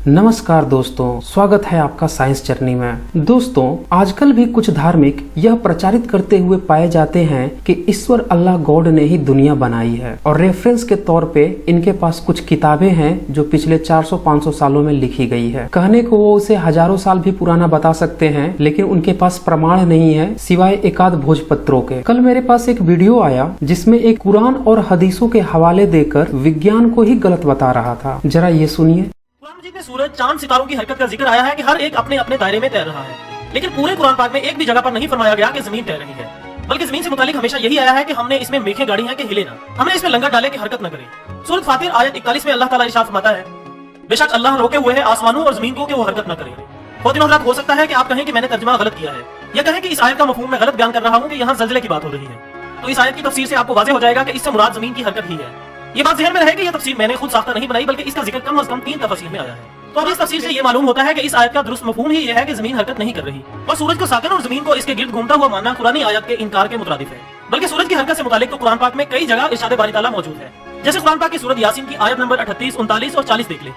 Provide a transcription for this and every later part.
नमस्कार दोस्तों, स्वागत है आपका साइंस जर्नी में। दोस्तों, आजकल भी कुछ धार्मिक यह प्रचारित करते हुए पाए जाते हैं कि ईश्वर अल्लाह गॉड ने ही दुनिया बनाई है और रेफरेंस के तौर पे इनके पास कुछ किताबें हैं जो पिछले 400-500 सालों में लिखी गई है। कहने को वो उसे हजारों साल भी पुराना बता सकते हैं, लेकिन उनके पास प्रमाण नहीं है सिवाय एकाध भोजपत्रों के। कल मेरे पास एक वीडियो आया जिसमें एक कुरान और हदीसों के हवाले देकर विज्ञान को ही गलत बता रहा था। जरा ये सुनिए। कुरान मजीद में सूरज, चांद, सितारों की हरकत का जिक्र आया है कि हर एक अपने अपने दायरे में तैर रहा है, लेकिन पूरे कुरान पाक में एक भी जगह पर नहीं फरमाया गया कि जमीन तैर रही है, बल्कि जमीन से मुतालिक हमेशा यही आया है कि हमने इसमें मेखें गाड़ी हैं कि हिले ना, हमने इसमें लंगर डाले कि हरकत न करे। सूरत फातिर आयत 41 में अल्लाह ताला इरशाद फरमाता है, बेशक अल्लाह रोके हुए है आसमानों और जमीन को कि वो हरकत न करे। बहुत हजरात, हो सकता है कि आप कहें कि मैंने तर्जुमा गलत किया है, या कहें कि इस आयत का मफहूम मैं गलत बयान कर रहा हूं कि यहाँ ज़ल्ज़ले की बात हो रही है। तो इस आयत की तफसीर से आपको वाज़ेह हो जाएगा कि इससे मुराद जमीन की हरकत ही है। ये बात ज़हन में रहे कि यह तफसीर मैंने खुद साख्ता नहीं बनाई, बल्कि इसका जिक्र कम से कम 3 तफसीर में आया है। तो अब इस तफसीर से ये मालूम होता है कि इस आयत का दुरुस्त मफहूम ही यह है कि जमीन हरकत नहीं कर रही और सूरज को साकिन और जमीन को इसके गिर्द घूमता हुआ मानना कुरानी आयत के इनकार के मुतरादिफ है। बल्कि सूरज की हरकत से मुतालिक तो कुरान पाक में कई जगह इरशाद बारी ताला मौजूद है। जैसे कुरान पाक की सूरत यासीन की आयत नंबर 38, 39 और 40 देख ले,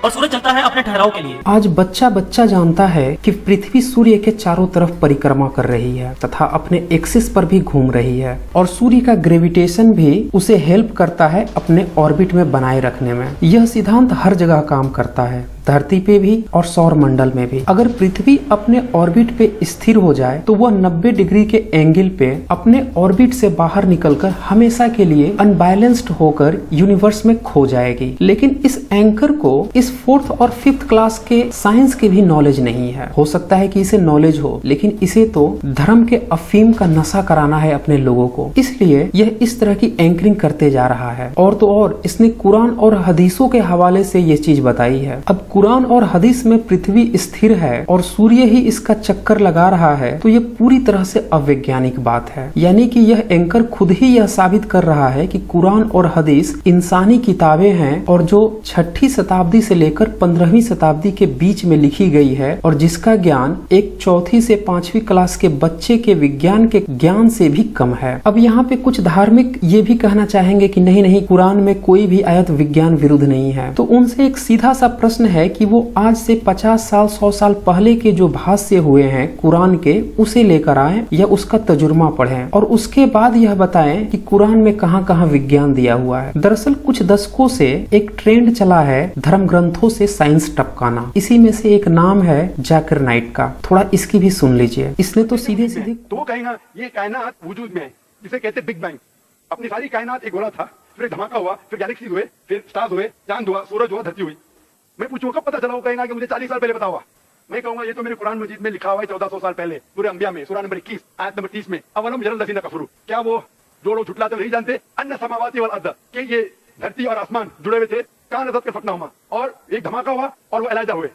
और सूरज चलता है अपने ठहराव के लिए। आज बच्चा बच्चा जानता है कि पृथ्वी सूर्य के चारों तरफ परिक्रमा कर रही है तथा अपने एक्सिस पर भी घूम रही है, और सूर्य का ग्रेविटेशन भी उसे हेल्प करता है अपने ऑर्बिट में बनाए रखने में। यह सिद्धांत हर जगह काम करता है, धरती पे भी और सौर मंडल में भी। अगर पृथ्वी अपने ऑर्बिट पे स्थिर हो जाए तो वह 90 डिग्री के एंगल पे अपने ऑर्बिट से बाहर निकलकर हमेशा के लिए अनबैलेंस्ड होकर यूनिवर्स में खो जाएगी। लेकिन इस एंकर को इस 4th और 5th क्लास के साइंस की भी नॉलेज नहीं है। हो सकता है कि इसे नॉलेज हो, लेकिन इसे तो धर्म के अफीम का नशा कराना है अपने लोगों को, इसलिए यह इस तरह की एंकरिंग करते जा रहा है। और तो और इसने कुरान और हदीसों के हवाले से ये चीज बताई है। अब कुरान और हदीस में पृथ्वी स्थिर है और सूर्य ही इसका चक्कर लगा रहा है, तो यह पूरी तरह से अवैज्ञानिक बात है। यानी कि यह एंकर खुद ही यह साबित कर रहा है कि कुरान और हदीस इंसानी किताबें हैं और जो 6ठी शताब्दी से लेकर 15वीं शताब्दी के बीच में लिखी गई है, और जिसका ज्ञान एक 4th से 5वीं क्लास के बच्चे के विज्ञान के ज्ञान से भी कम है। अब यहाँ पे कुछ धार्मिक ये भी कहना चाहेंगे कि नहीं नहीं, कुरान में कोई भी आयत विज्ञान विरुद्ध नहीं है। तो उनसे एक सीधा सा प्रश्न है कि वो आज से 50 साल 100 साल पहले के जो भाष्य हुए हैं कुरान के, उसे लेकर आए या उसका तजुर्मा पढ़ें और उसके बाद यह बताएं कि कुरान में कहां कहां विज्ञान दिया हुआ है। दरअसल कुछ दशकों से एक ट्रेंड चला है धर्म ग्रंथों से साइंस टपकाना। इसी में से एक नाम है जाकिर नाइक का। थोड़ा इसकी भी सुन लीजिए। इसने तो सीधे सीधे तो वो कहेगा ये कायनात वजूद में है, जिसे कहते बिग बैंग। अपनी सारी कायनात एक गोला था, फिर एक धमाका हुआ, फिर गैलेक्सी हुए, फिर स्टार्स हुए, चांद हुआ, सूरज हुआ, धरती हुई। मैं पूछूंगा कब पता चला? वो कहेगा कि मुझे 40 साल पहले पता हुआ। मैं कहूंगा ये तो मेरे कुरान मजीद में लिखा हुआ है 1400 साल पहले, सूरह अंबिया में, सूरह नंबर 21 आयत नंबर 30 में, अवलम यरल लज़ीना कफरू। क्या वो जो लोग झुटलाते नहीं जानते अन्ना समावाती वल अर्द, कि ये धरती और आसमान जुड़े हुए थे, कान अज़द के फटना हुआ और एक धमाका हुआ और वो अलहदा हुए।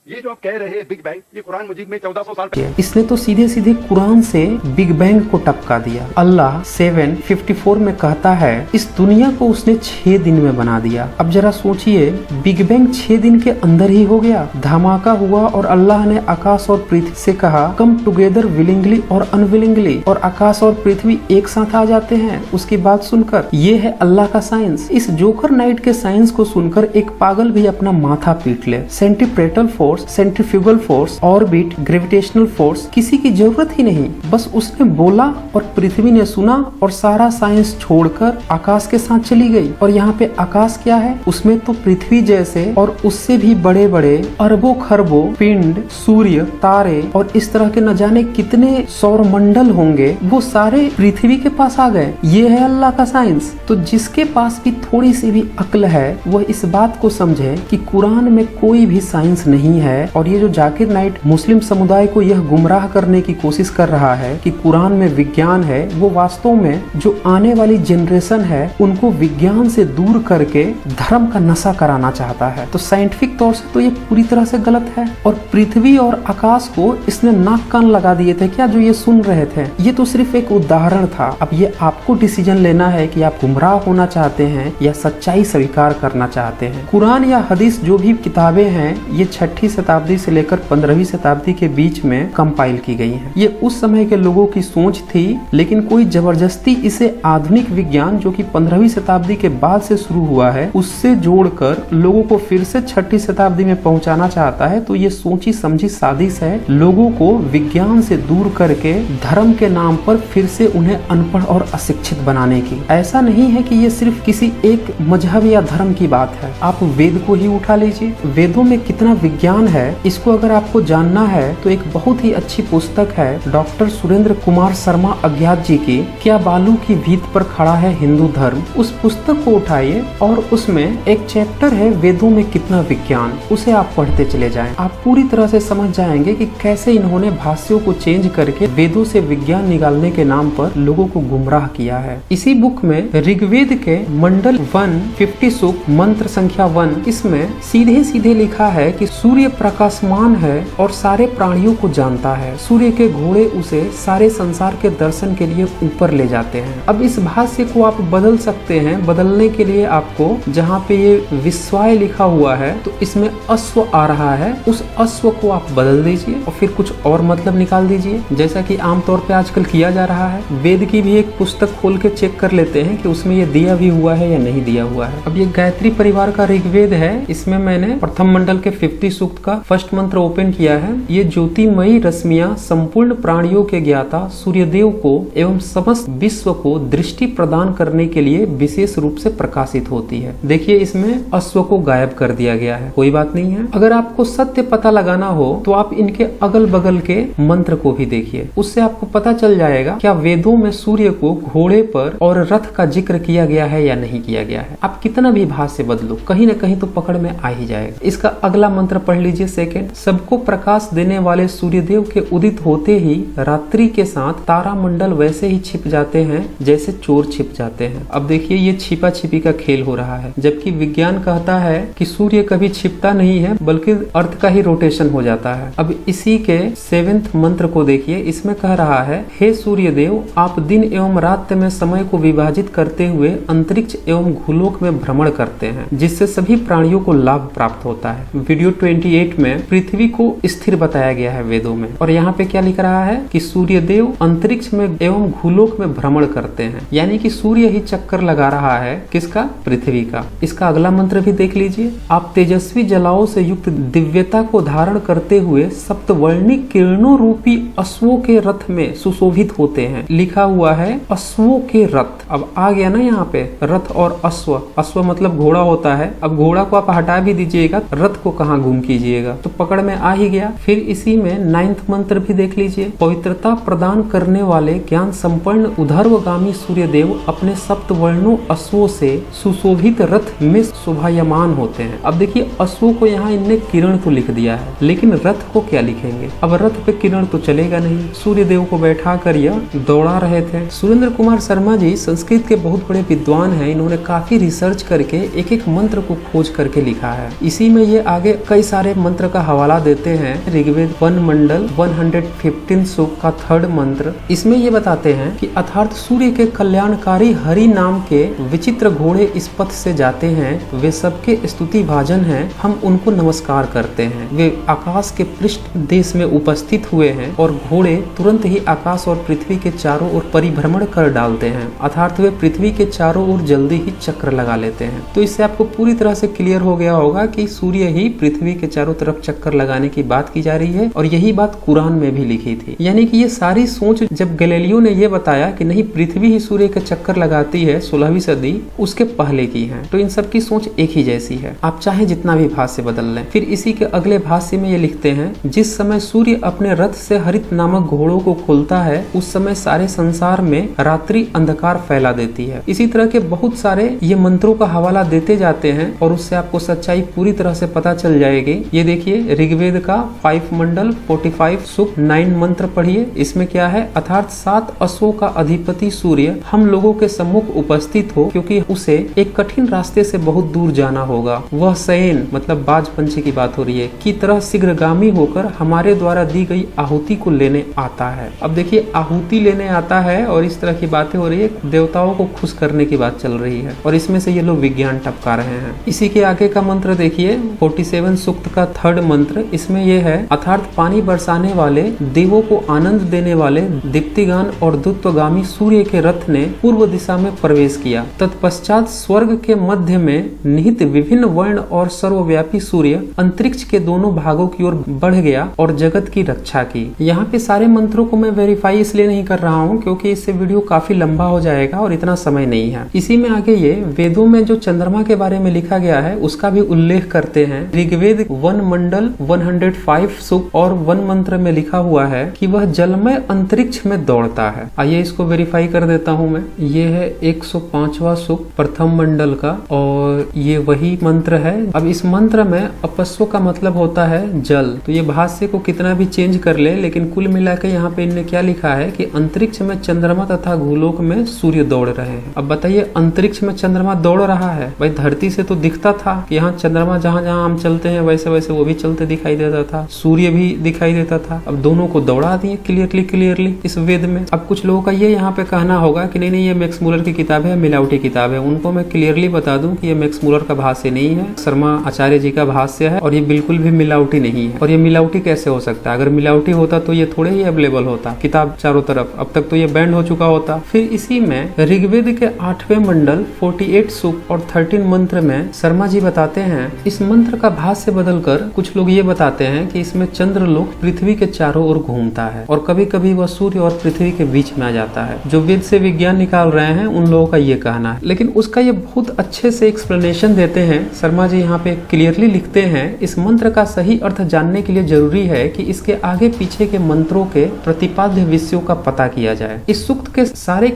ये जो आप कह रहे हैं बिग बैंग, ये कुरान मजीद में 1400 साल पहले। इसने तो सीधे सीधे कुरान से बिग बैंग को टपका दिया। अल्लाह 7:54 में कहता है इस दुनिया को उसने 6 दिन में बना दिया। अब जरा सोचिए, बिग बैंग 6 दिन के अंदर ही हो गया। धमाका हुआ और अल्लाह ने आकाश और पृथ्वी से कहा कम टुगेदर विलिंगली और अनविलिंगली, और आकाश और पृथ्वी एक साथ आ जाते हैं उसकी बात सुनकर। ये है अल्लाह का साइंस। इस जोकर नाइट के साइंस को सुनकर एक पागल भी अपना माथा पीट ले। Centripetal force, centrifugal force, orbit, gravitational force, किसी की जरूरत ही नहीं। बस उसने बोला और पृथ्वी ने सुना और सारा साइंस छोड़कर आकाश के साथ चली गई। और यहाँ पे आकाश क्या है? उसमें तो पृथ्वी जैसे और उससे भी बड़े बड़े अरबों खरबों पिंड, सूर्य, तारे और इस तरह के न जाने कितने सौर मंडल होंगे, वो सारे पृथ्वी के पास आ गए। ये है अल्लाह का साइंस। तो जिसके पास भी थोड़ी सी भी अक्ल है वह इस बात को समझे कि कुरान में कोई भी साइंस नहीं है। और ये जो जाकिर नाइट मुस्लिम समुदाय को यह गुमराह करने की कोशिश कर रहा है कि कुरान में विज्ञान है, वो वास्तव में जो आने वाली जनरेशन है उनको विज्ञान से दूर करके धर्म का नशा कराना चाहता है। तो साइंटिफिक तौर से तो ये पूरी तरह से गलत है। और पृथ्वी और आकाश को इसने नाक कान लगा दिए थे क्या जो ये सुन रहे थे? ये तो सिर्फ एक उदाहरण था। अब ये आपको डिसीजन लेना है कि आप गुमराह होना चाहते हैं या सच्चाई स्वीकार करना चाहते हैं। कुरान या हदीस जो भी किताबें हैं ये 6ठी शताब्दी से लेकर 15वीं शताब्दी के बीच में कंपाइल की गई हैं। ये उस समय के लोगों की सोच थी, लेकिन कोई जबरदस्ती इसे आधुनिक विज्ञान जो कि 15वीं शताब्दी के बाद से शुरू हुआ है उससे जोड़कर लोगों को फिर से 6ठी शताब्दी में पहुंचाना चाहता है। तो ये सोची समझी साजिश है, लोगों को विज्ञान से दूर करके धर्म के नाम पर फिर से उन्हें अनपढ़ और अशिक्षित बनाने की। ऐसा नहीं है कि ये सिर्फ किसी एक मजहब या धर्म की बात है। आप वेद को ही उठा लीजिए, वेदों में कितना विज्ञान है, इसको अगर आपको जानना है तो एक बहुत ही अच्छी पुस्तक है डॉक्टर सुरेंद्र कुमार शर्मा अज्ञात जी की, क्या बालू की भीत पर खड़ा है हिंदू धर्म। उस पुस्तक को उठाइए और उसमें एक चैप्टर है वेदों में कितना विज्ञान, उसे आप पढ़ते चले जाएं। आप पूरी तरह से समझ जाएंगे कि कैसे इन्होंने भाष्यों को चेंज करके वेदों से विज्ञान निकालने के नाम पर लोगों को गुमराह किया है। इसी बुक में ऋग्वेद के मंडल 150 सूक्त मंत्र संख्या 1, इसमें सीधे सीधे लिखा है कि सूर्य प्रकाशमान है और सारे प्राणियों को जानता है। सूर्य के घोड़े उसे सारे संसार के दर्शन के लिए ऊपर ले जाते हैं। अब इस भाष्य को आप बदल सकते हैं। बदलने के लिए आपको जहाँ पे ये विश्वाय लिखा हुआ है तो इसमें अश्व आ रहा है, उस अश्व को आप बदल दीजिए और फिर कुछ और मतलब निकाल दीजिए, जैसा कि आमतौर पे आजकल किया जा रहा है। वेद की भी एक पुस्तक खोल के चेक कर लेते हैं कि उसमें ये दिया भी हुआ है या नहीं दिया हुआ है। अब ये गायत्री परिवार का ऋग्वेद है, इसमें मैंने प्रथम मंडल के 50 सूक्त का फर्स्ट मंत्र ओपन किया है। ये ज्योतिमयी रश्मियां संपूर्ण प्राणियों के ज्ञाता सूर्यदेव को एवं समस्त विश्व को दृष्टि प्रदान करने के लिए विशेष रूप से प्रकाशित होती है। देखिए इसमें अश्व को गायब कर दिया गया है, कोई बात नहीं है। अगर आपको सत्य पता लगाना हो तो आप इनके अगल बगल के मंत्र को भी देखिए, उससे आपको पता चल जाएगा क्या वेदों में सूर्य को घोड़े पर और रथ का जिक्र किया गया है या नहीं किया गया है। आप कितना भी भाष्य बदलो, कहीं न कहीं तो पकड़ में आ ही जाएगा। इसका अगला मंत्र पढ़ लीजिए सेकंड। सबको प्रकाश देने वाले सूर्यदेव के उदित होते ही रात्रि के साथ तारा मंडल वैसे ही छिप जाते हैं जैसे चोर छिप जाते हैं। अब देखिए ये छिपा छिपी का खेल हो रहा है, जबकि विज्ञान कहता है कि सूर्य कभी छिपता नहीं है बल्कि अर्थ का ही रोटेशन हो जाता है। अब इसी के 7वें मंत्र को देखिए, इसमें कह रहा है हे सूर्यदेव, आप दिन एवं रात में समय को विभाजित करते हुए अंतरिक्ष एवं भूलोक में भ्रमण करते हैं, जिससे सभी प्राणियों को लाभ प्राप्त होता है। वीडियो 28 में पृथ्वी को स्थिर बताया गया है वेदों में, और यहाँ पे क्या लिख रहा है कि सूर्यदेव अंतरिक्ष में एवं भूलोक में भ्रमण करते हैं, यानी कि सूर्य ही चक्कर लगा रहा है किसका, पृथ्वी का। इसका अगला मंत्र भी देख लीजिए, आप तेजस्वी जलाओं से युक्त दिव्यता को धारण करते हुए सप्तवर्णिक किरणों रूपी अश्वों के रथ में सुशोभित होते हैं। लिखा हुआ है अश्वों के रथ। अब आ गया ना यहाँ पे रथ और अश्व। अश्व मतलब घोड़ा होता है। अब घोड़ा को आप हटा भी दीजिएगा, रथ को कहाँ घूम कीजिएगा, तो पकड़ में आ ही गया। फिर इसी में 9वां मंत्र भी देख लीजिए, पवित्रता प्रदान करने वाले ज्ञान संपन्न उधर्वगामी सूर्यदेव अपने सप्तवर्णों अश्वों से सुशोभित रथ में शोभायमान होते हैं। अब देखिए अश्वों को यहाँ इनने किरण तो लिख दिया है, लेकिन रथ को क्या लिखेंगे। अब रथ पे किरण तो चलेगा नहीं, सूर्यदेव को बैठा कर यह दौड़ा रहे थे। सुरेंद्र कुमार शर्मा जी संस्कृत के बहुत बड़े विद्वान हैं, इन्होंने काफी रिसर्च करके एक एक मंत्र को खोज करके लिखा है। इसी में ये आगे कई सारे मंत्र का हवाला देते हैं। ऋग्वेद 1 मंडल 115 सूक्त का 3rd मंत्र, इसमें ये बताते हैं कि अर्थात सूर्य के कल्याणकारी हरि नाम के विचित्र घोड़े इस पथ से जाते हैं, वे सबके स्तुति भाजन हैं, हम उनको नमस्कार करते हैं। वे आकाश के पृष्ठ देश में उपस्थित हुए हैं और घोड़े तुरंत ही आकाश और पृथ्वी के चारों ओर परिभ्रमण कर डालते हैं, अर्थात वे पृथ्वी के चारों ओर जल्दी ही चक्र लगा लेते हैं। तो इससे आपको पूरी तरह से क्लियर हो गया होगा कि सूर्य ही पृथ्वी के चारों तरफ चक्कर लगाने की बात की जा रही है, और यही बात कुरान में भी लिखी थी। यानी कि ये सारी सोच जब गैलीलियो ने ये बताया कि नहीं पृथ्वी ही सूर्य के चक्कर लगाती है 16वीं सदी, उसके पहले की है। तो इन सब की सोच एक ही जैसी है, आप चाहे जितना भी भाष्य बदल लें। फिर इसी के अगले भाष्य में ये लिखते हैं, जिस समय सूर्य अपने रथ से हरित नामक घोड़ों को खोलता है उस समय सारे संसार में रात्रि अंधकार फैला देती है। इसी तरह के बहुत सारे ये मंत्रों का हवाला देते जाते हैं और उससे आपको सच्चाई पूरी तरह से पता चल जाएगी। ये देखिए ऋग्वेद का 5 मंडल 45 सूक्त 9 मंत्र पढ़िए, इसमें क्या है, अर्थात 7 अश्वों का अधिपति सूर्य हम लोगों के सम्मुख उपस्थित हो, क्योंकि उसे एक कठिन रास्ते से बहुत दूर जाना होगा। वह शयन मतलब बाज पंछी की बात हो रही है की तरह शीघ्रगामी होकर हमारे द्वारा दी गई आहुति को लेने आता है। अब देखिए आहुति लेने आता है और इस तरह की बातें हो रही है, देवताओं को खुश करने की बात चल रही है, और इसमें से ये लोग विज्ञान टपका रहे हैं। इसी के आगे का मंत्र देखिए 47 सूक्त का थर्ड मंत्र इसमें यह है, अर्थात पानी बरसाने वाले, देवों को आनंद देने वाले दीप्तिगान और दूतगामी सूर्य के रथ ने पूर्व दिशा में प्रवेश किया। तत्पश्चात स्वर्ग के मध्य में निहित विभिन्न वर्ण और सर्वव्यापी सूर्य अंतरिक्ष के दोनों भागों की ओर बढ़ गया और जगत की रक्षा की। यहाँ पे सारे मंत्रों को मैं वेरीफाई इसलिए नहीं कर रहा हूँ क्योंकि इससे वीडियो काफी लंबा हो जाएगा और इतना समय नहीं है। इसी में आगे ये वेदों में जो चंद्रमा के बारे में लिखा गया है उसका भी उल्लेख करते हैं। ऋग्वेद 1 मंडल 105 सूक्त और 1 मंत्र में लिखा हुआ है कि वह जलमय अंतरिक्ष में दौड़ता है। आइए इसको वेरीफाई कर देता हूँ मैं। ये है 105वां सूक्त प्रथम मंडल का और ये वही मंत्र है। अब इस मंत्र में अपस्व का मतलब होता है जल। तो ये भाष्य को कितना भी चेंज कर ले लेकिन कुल मिलाकर यहाँ पे इनने क्या लिखा है कि अंतरिक्ष में चंद्रमा तथा भूलोक में सूर्य दौड़ रहे हैं। अब बताइए अंतरिक्ष में चंद्रमा दौड़ रहा है। भाई धरती से तो दिखता था कि यहाँ चंद्रमा जहाँ जहाँ हम चलते हैं वैसे वैसे वो भी चलते दिखाई देता था, सूर्य भी दिखाई देता था। अब दोनों को दौड़ा दिए क्लियरली इस वेद में। अब कुछ लोगों का ये यहाँ पे कहना होगा कि नहीं ये मैक्स मूलर की किताब है, मिलावटी किताब है। उनको मैं क्लियरली बता दूं कि ये मैक्स मूलर का भाष्य नहीं है, शर्मा आचार्य जी का भाष्य है और ये बिल्कुल भी मिलावटी नहीं है। और ये मिलावटी कैसे हो सकता है? अगर मिलावटी होता तो ये थोड़े ही अवेलेबल होता किताब चारों तरफ, अब तक तो ये बैंड हो चुका होता। फिर इसी में ऋग्वेद के 8वें मंडल 48 सूक्त और 13 मंत्र में शर्मा जी बताते हैं, इस मंत्र का भाष्य बदलकर कुछ लोग ये बताते हैं कि इसमें चंद्रलोक पृथ्वी के चारों ओर घूमता है और कभी कभी वह सूर्य और पृथ्वी के बीच में आ जाता है। जो वेद से विज्ञान निकाल रहे हैं उन लोगों का ये कहना है, लेकिन उसका ये बहुत अच्छे से एक्सप्लेनेशन देते हैं। शर्मा जी यहाँ पे क्लियरली लिखते हैं, इस मंत्र का सही अर्थ जानने के लिए जरूरी है कि इसके आगे पीछे के मंत्रों के प्रतिपाद्य विषयों का पता किया जाए। इस सूक्त के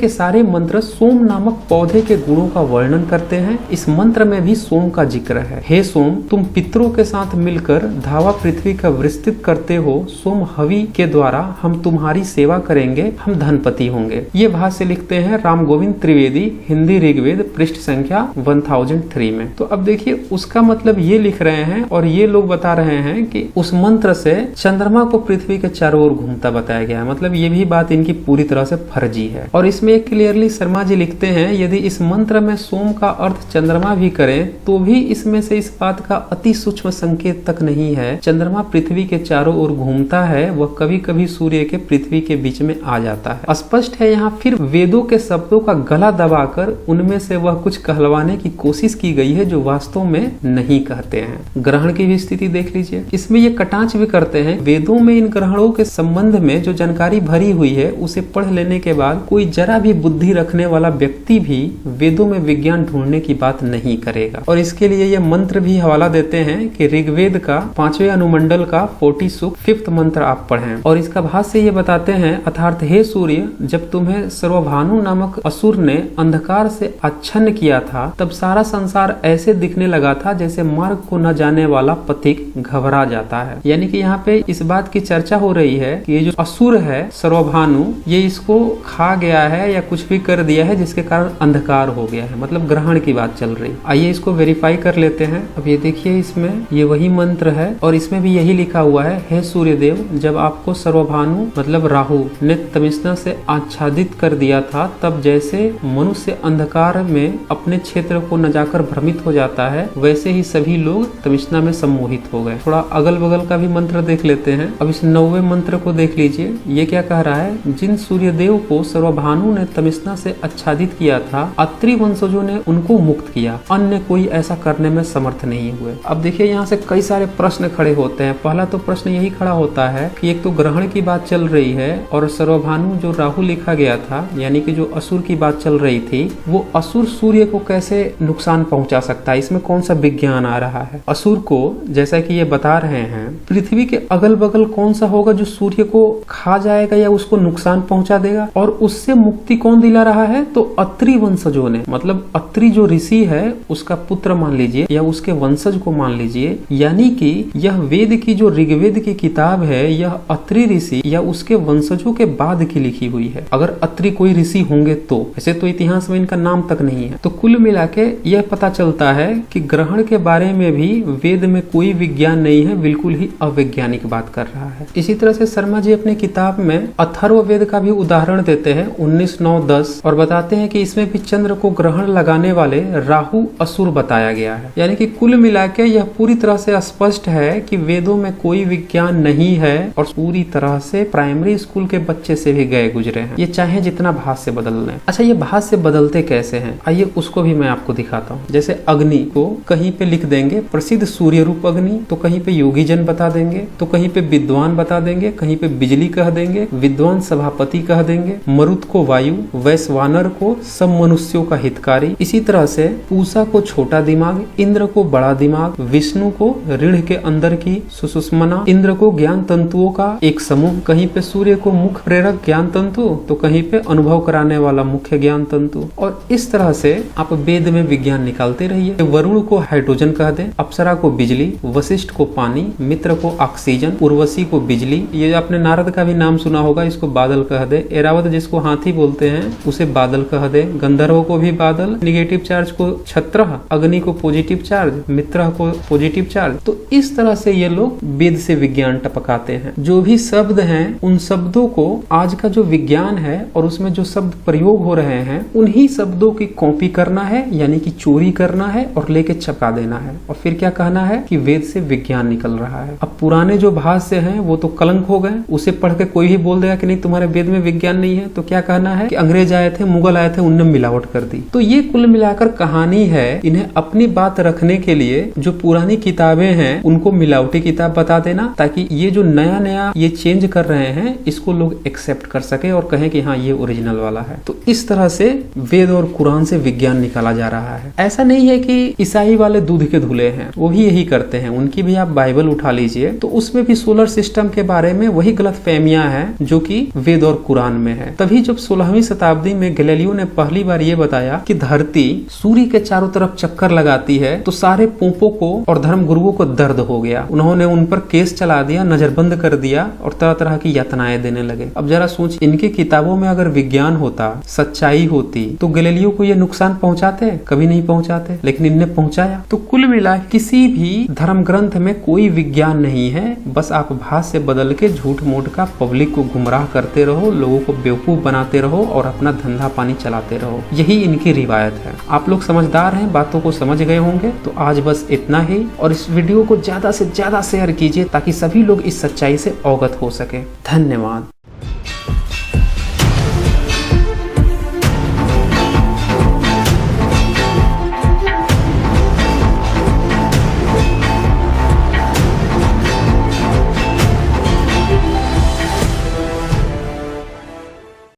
सारे मंत्र सोम नामक पौधे के गुणों का वर्णन करते हैं। इस मंत्र में भी सोम का जिक्र है। हे सोम, तुम पितरों के साथ मिलकर धावा पृथ्वी का विस्तृत करते हो। सोम हवि के द्वारा हम तुम्हारी सेवा करेंगे, हम धनपति होंगे। ये भाष्य लिखते हैं राम गोविंद त्रिवेदी, हिंदी ऋग्वेद, पृष्ठ संख्या 1003 में। तो अब देखिए उसका मतलब ये लिख रहे हैं और ये लोग बता रहे हैं कि उस मंत्र से चंद्रमा को पृथ्वी के चारों ओर घूमता बताया गया है। मतलब ये भी बात इनकी पूरी तरह से फर्जी है। और इसमें क्लियरली शर्मा जी लिखते हैं, यदि इस मंत्र में सोम का अर्थ चंद्रमा भी करें तो भी इसमें से इस बात का अति सूक्ष्म संकेत तक नहीं है। चंद्रमा पृथ्वी के चारों ओर घूमता है, वह कभी कभी सूर्य के पृथ्वी के बीच में आ जाता है। स्पष्ट है यहाँ फिर वेदों के शब्दों का गला दबाकर उनमें से वह कुछ कहलवाने की कोशिश की गई है जो वास्तव में नहीं कहते हैं। ग्रहण की भी स्थिति देख लीजिए। इसमें ये कटाक्ष भी करते हैं, वेदों में इन ग्रहणों के संबंध में जो जानकारी भरी हुई है उसे पढ़ लेने के बाद कोई जरा भी बुद्धि रखने वाला व्यक्ति भी वेदों में विज्ञान ढूंढने की बात नहीं करेगा। और इसके लिए ये मंत्र भी हवाला देते हैं कि ऋग्वेद का 5वें अनुमंडल का 40 सूक्त 5th मंत्र आप पढ़ें। और इसका भाष्य ये बताते हैं, अर्थात हे सूर्य, जब तुम्हें सर्वभानु नामक असुर ने अंधकार से आच्छन्न किया था तब सारा संसार ऐसे दिखने लगा था जैसे मार्ग को न जाने वाला पथिक घबरा जाता है। यानी कि यहाँ पे इस बात की चर्चा हो रही है कि ये जो असुर है सर्वभानु, ये इसको खा गया है या कुछ भी कर दिया है जिसके कारण अंधकार हो गया है। मतलब ग्रहण की बात चल रही। आइए इसको वेरीफाई कर लेते हैं। अब ये देखिए इसमें ये वही मंत्र है और इसमें भी यही लिखा हुआ है, हे सूर्यदेव, जब आपको सर्वभानु मतलब राहु ने तमिश्ना से आच्छादित कर दिया था तब जैसे मनुष्य अंधकार में अपने क्षेत्र को न जाकर भ्रमित हो जाता है वैसे ही सभी लोग तमिश्ना में सम्मोहित हो गए। थोड़ा अगल बगल का भी मंत्र देख लेते हैं। अब इस 9वें मंत्र को देख लीजिए। ये क्या कह रहा है, जिन सूर्यदेव को सर्वभानु ने तमिश्ना से आच्छादित किया था अत्रि वंशजों ने उनको मुक्त किया, अन्य कोई ऐसा करने में समर्थ नहीं हुए। अब देखिए यहाँ से कई सारे प्रश्न खड़े होते हैं। पहला तो प्रश्न यही खड़ा होता है कि एक तो ग्रहण की बात चल रही है और सर्वभानु जो राहु लिखा गया था यानी कि जो असुर की बात चल रही थी, वो असुर सूर्य को कैसे नुकसान पहुंचा सकता है? इसमें कौन सा विज्ञान आ रहा है? असुर को जैसा कि ये बता रहे हैं, पृथ्वी के अगल बगल कौन सा होगा जो सूर्य को खा जाएगा या उसको नुकसान पहुंचा देगा? और उससे मुक्ति कौन दिला रहा है? तो अत्रि वंशजों ने, मतलब अत्रि जो ऋषि है उसका पुत्र मान लीजिए या उसके वंशज को मान लीजिए। यानी कि यह वेद की जो ऋग्वेद की किताब है यह अत्रि ऋषि या उसके वंशजों के बाद की लिखी हुई है। अगर अत्रि कोई ऋषि होंगे तो, ऐसे तो इतिहास में इनका नाम तक नहीं है। तो कुल मिला के यह पता चलता है कि ग्रहण के बारे में भी वेद में कोई विज्ञान नहीं है, बिल्कुल ही अवैज्ञानिक बात कर रहा है। इसी तरह से शर्मा जी अपनी किताब में अथर्ववेद का भी उदाहरण देते हैं 19:9-10 और बताते हैं कि इसमें भी चंद्र को ग्रहण लगाने वाले राहु असुर बताया गया है। यानी कि कुल मिला के यह पूरी तरह से से स्पष्ट है कि वेदों में कोई विज्ञान नहीं है और पूरी तरह से प्राइमरी स्कूल के बच्चे से भी गए गुजरे हैं, ये चाहे जितना भाष्य बदल लें। अच्छा, ये भाष्य बदलते कैसे हैं, आइए उसको भी मैं आपको दिखाता हूँ। जैसे अग्नि को कहीं पे लिख देंगे प्रसिद्ध सूर्य रूप अग्नि, तो कहीं पे योगी जन बता देंगे, तो कहीं पे विद्वान बता देंगे, कहीं पे बिजली कह देंगे, विद्वान सभापति कह देंगे, मरुत को वायु, वैश्वानर को सब मनुष्यों का हितकारी। इसी तरह से पूषा को छोटा दिमाग, इंद्र को बड़ा दिमाग, विष्णु को रीढ़ के अंदर की सुषुम्ना, इंद्र को ज्ञान तंतुओं का एक समूह, कहीं पे सूर्य को मुख्य प्रेरक ज्ञान तंतु, तो कहीं पे अनुभव कराने वाला मुख्य ज्ञान तंतु। और इस तरह से आप वेद में विज्ञान निकालते रहिए। वरुण को हाइड्रोजन कह दे, अप्सरा को बिजली, वशिष्ठ को पानी, मित्र को ऑक्सीजन, उर्वशी को बिजली, ये आपने नारद का भी नाम सुना होगा, इसको बादल कह दे। एरावत जिसको हाथी बोलते हैं उसे बादल कह दे। गंधर्व को भी बादल, निगेटिव चार्ज को छत्र, अग्नि को पॉजिटिव चार्ज, मित्र को पॉजिटिव चार्ज। तो इस तरह से ये लोग वेद से विज्ञान टपकाते हैं। जो भी शब्द हैं उन शब्दों को आज का जो विज्ञान है और उसमें जो शब्द प्रयोग हो रहे हैं उन्हीं शब्दों की कॉपी करना है, यानी कि चोरी करना है और लेके छपा देना है, और फिर क्या कहना है कि वेद से विज्ञान निकल रहा है। अब पुराने जो भाष्य हैं वो तो कलंक हो गए, उसे पढ़ के कोई भी बोल देगा कि नहीं तुम्हारे वेद में विज्ञान नहीं है, तो क्या कहना है कि अंग्रेज आए थे, मुगल आए थे, उनने मिलावट कर दी। तो ये कुल मिलाकर कहानी है। इन्हें अपनी बात रखने के लिए जो पुरानी किताबें हैं उनको मिलावटी किताब बता देना, ताकि ये जो नया नया ये चेंज कर रहे हैं इसको लोग एक्सेप्ट कर सके और कहें कि हाँ ये ओरिजिनल वाला है। तो इस तरह से वेद और कुरान से विज्ञान निकाला जा रहा है। ऐसा नहीं है कि ईसाई वाले दूध के धुले हैं, वो भी यही करते हैं। उनकी भी आप बाइबल उठा लीजिए तो उसमें भी सोलर सिस्टम के बारे में वही गलतफहमियां हैं जो कि वेद और कुरान में है। तभी जब 16वीं शताब्दी में गैलीलियो ने पहली बार ये बताया कि धरती सूर्य के चारों तरफ चक्कर लगाती है, तो सारे पोपों को और धर्म गुरुओं को दर्द हो गया। उन्होंने उन पर केस चला दिया, नजरबंद कर दिया और तरह तरह की यातनाएं देने लगे। अब जरा सोच, इनकी किताबों में अगर विज्ञान होता, सच्चाई होती, तो गैलीलियो को ये नुकसान पहुंचाते? कभी नहीं पहुंचाते, लेकिन इनने पहुंचाया। तो कुल मिला किसी भी धर्म ग्रंथ में कोई विज्ञान नहीं है, बस आप भाष्य बदल के झूठ मूठ का पब्लिक को गुमराह करते रहो, लोगों को बेवकूफ बनाते रहो और अपना धंधा पानी चलाते रहो। यही इनकी रिवायत है। आप लोग समझदार हैं, बातों को समझ गए होंगे। तो आज बस इतना ही, और इस वीडियो को ज्यादा से ज्यादा शेयर कीजिए ताकि सभी लोग इस सच्चाई से अवगत हो सके। धन्यवाद।